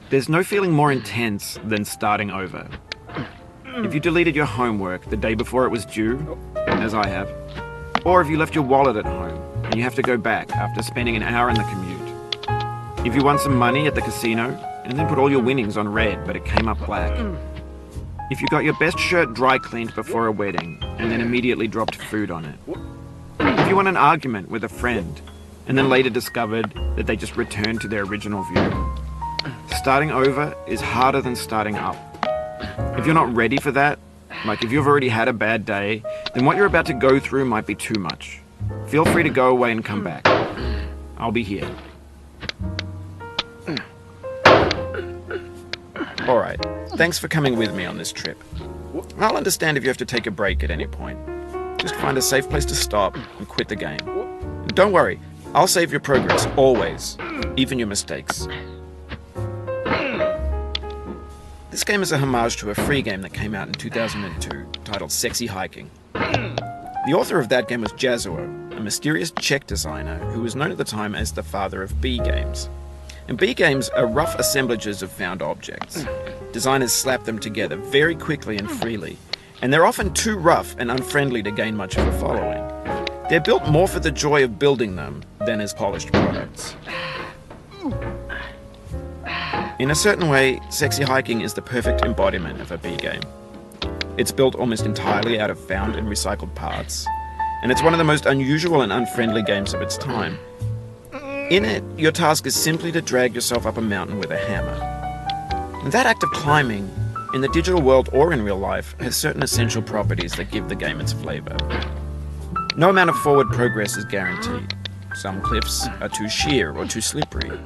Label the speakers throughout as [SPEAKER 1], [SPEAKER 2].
[SPEAKER 1] There's no feeling more intense than starting over. If you deleted your homework the day before it was due, as I have, or if you left your wallet at home and you have to go back after spending an hour in the commute. If you won some money at the casino and then put all your winnings on red but it came up black. If you got your best shirt dry cleaned before a wedding and then immediately dropped food on it. If you won an argument with a friend and then later discovered that they just returned to their original view. Starting over is harder than starting up. If you're not ready for that, like if you've already had a bad day, then what you're about to go through might be too much. Feel free to go away and come back. I'll be here. Alright, thanks for coming with me on this trip. I'll understand if you have to take a break at any point. Just find a safe place to stop and quit the game. And don't worry, I'll save your progress, always, even your mistakes. This game is a homage to a free game that came out in 2002, titled Sexy Hiking. The author of that game was Jazuo, a mysterious Czech designer who was known at the time as the father of B games. And B games are rough assemblages of found objects. Designers slap them together very quickly and freely, and they're often too rough and unfriendly to gain much of a following. They're built more for the joy of building them than as polished products. In a certain way, Sexy Hiking is the perfect embodiment of a B game. It's built almost entirely out of found and recycled parts, and it's one of the most unusual and unfriendly games of its time. In it, your task is simply to drag yourself up a mountain with a hammer. And that act of climbing, in the digital world or in real life, has certain essential properties that give the game its flavor. No amount of forward progress is guaranteed. Some cliffs are too sheer or too slippery.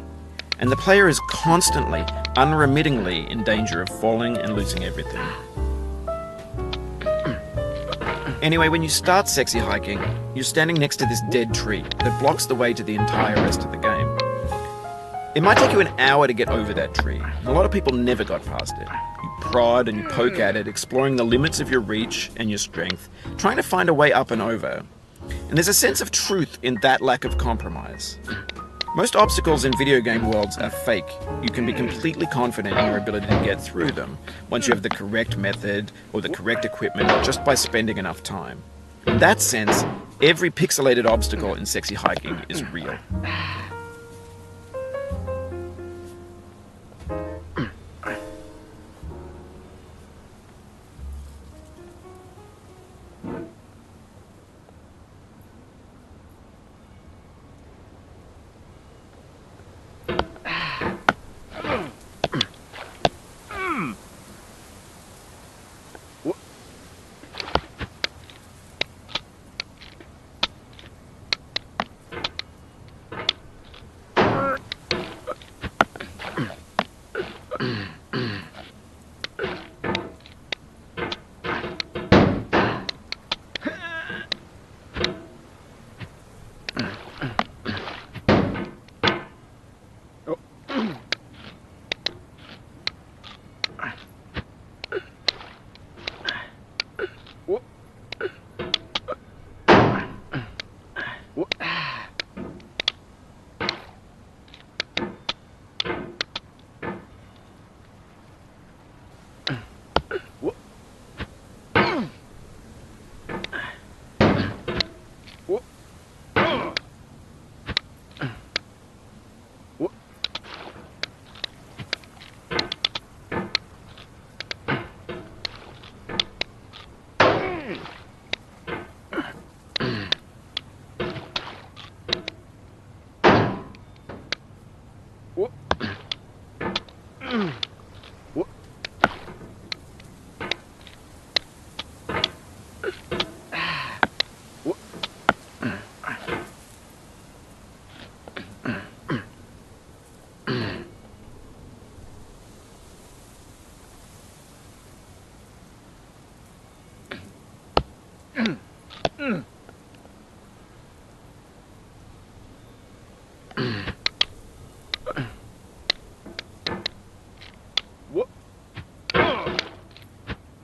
[SPEAKER 1] And the player is constantly, unremittingly in danger of falling and losing everything. Anyway, when you start Sexy Hiking, you're standing next to this dead tree that blocks the way to the entire rest of the game. It might take you an hour to get over that tree, and a lot of people never got past it. You prod and you poke at it, exploring the limits of your reach and your strength, trying to find a way up and over. And there's a sense of truth in that lack of compromise. Most obstacles in video game worlds are fake. You can be completely confident in your ability to get through them once you have the correct method or the correct equipment just by spending enough time. In that sense, every pixelated obstacle in Sexy Hiking is real.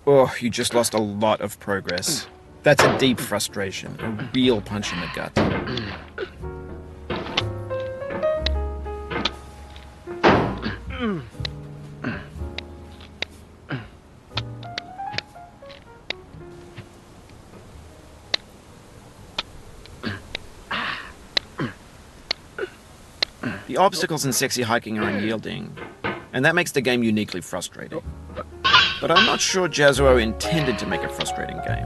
[SPEAKER 1] Oh, you just lost a lot of progress. That's a deep frustration, a real punch in the gut. The obstacles in sexy hiking are unyielding, and that makes the game uniquely frustrating. But I'm not sure Jazzuo intended to make a frustrating game.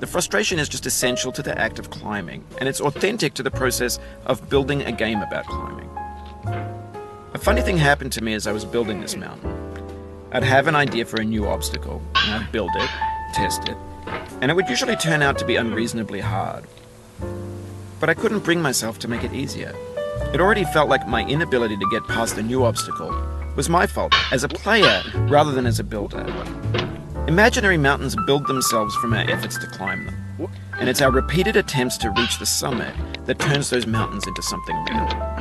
[SPEAKER 1] The frustration is just essential to the act of climbing, and it's authentic to the process of building a game about climbing. A funny thing happened to me as I was building this mountain. I'd have an idea for a new obstacle, and I'd build it, test it, and it would usually turn out to be unreasonably hard. But I couldn't bring myself to make it easier. It already felt like my inability to get past the new obstacle was my fault as a player rather than as a builder. Imaginary mountains build themselves from our efforts to climb them, and it's our repeated attempts to reach the summit that turns those mountains into something real.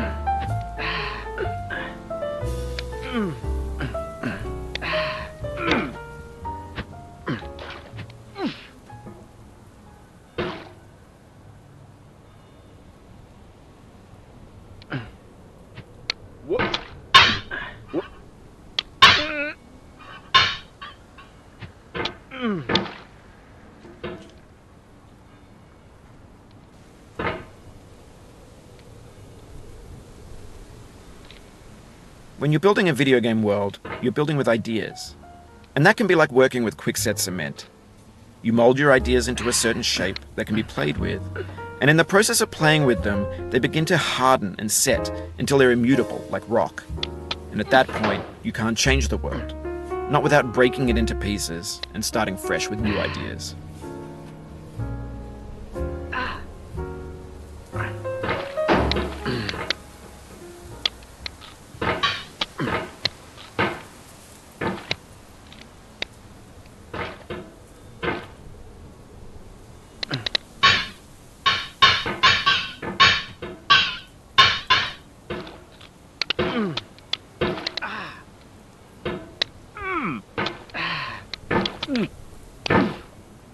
[SPEAKER 1] When you're building a video game world, you're building with ideas. And that can be like working with quickset cement. You mold your ideas into a certain shape that can be played with, and in the process of playing with them, they begin to harden and set until they're immutable, like rock. And at that point, you can't change the world, not without breaking it into pieces and starting fresh with new ideas.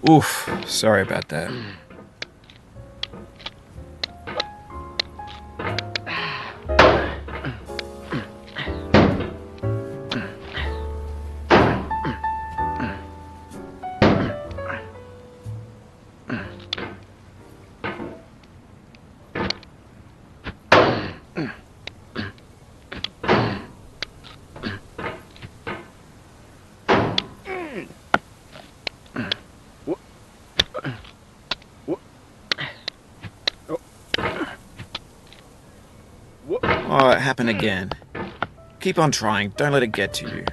[SPEAKER 1] Oof, sorry about that. Oh, it happened again. Keep on trying, don't let it get to you.